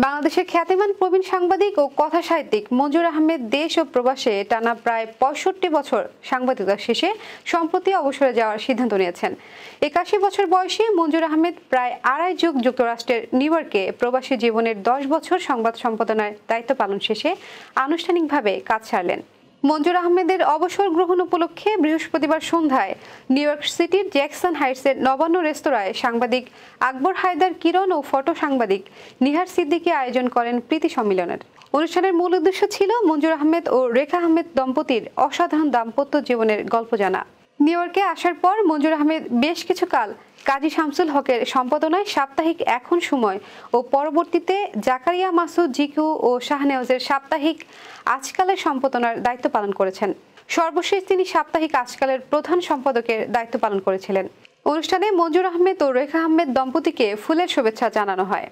বাংলাদেশের খ্যাতিমান প্রবীণ সাংবাদিক ও কথা সাহিত্যিক মঞ্জুর আহমেদ দেশ ও প্রবাসে টানা প্রায় ৬৫ বছর সাংবাদিকতা শেষে সম্প্রতি অবসরে যাওয়ার সিদ্ধান্ত নিয়েছেন। ৮১ বছর বয়সী মঞ্জুর আহমেদ প্রায় আড়াই যুগ যুক্তরাষ্ট্রের নিউ ইয়র্কে প্রবাসী জীবনের ১০ বছর সংবাদ সম্পাদনার দায়িত্ব পালন শেষে আনুষ্ঠানিকভাবে কাজ ছাড়লেন। মঞ্জুর আহমেদের অবসর গ্রহণ উপলক্ষে বৃহস্পতিবার সন্ধ্যায় নিউ ইয়র্ক সিটির জ্যাকসন হাইটসের নবান্ন রেস্তোরাঁয় সাংবাদিক আকবর হায়দার কিরণ ও ফটো সাংবাদিক নিহার সিদ্দিকী আয়োজন করেন প্রীতি সম্মিলনের। অনুষ্ঠানের মূল উদ্দেশ্য ছিল মঞ্জুর আহমেদ ও রেখা আহমেদ দম্পতির অসাধারণ দাম্পত্য জীবনের গল্প জানা। নিউ ইয়র্কে আসার পর মঞ্জুর আহমেদ বেশ কিছুকাল কাজী শামসুল হকের সম্পাদনায় সাপ্তাহিক এখন সময় ও পরবর্তীতে জাকারিয়া মাসুদ জিকু ও শাহনেওয়াজের সাপ্তাহিক আজকালের সম্পাদনার দায়িত্ব পালন করেছেন। সর্বশেষ তিনি সাপ্তাহিক আজকালের প্রধান সম্পাদকের দায়িত্ব পালন করেছিলেন। অনুষ্ঠানে মঞ্জুর আহমেদ ও রেখা আহমেদ দম্পতিকে ফুলের শুভেচ্ছা জানানো হয়।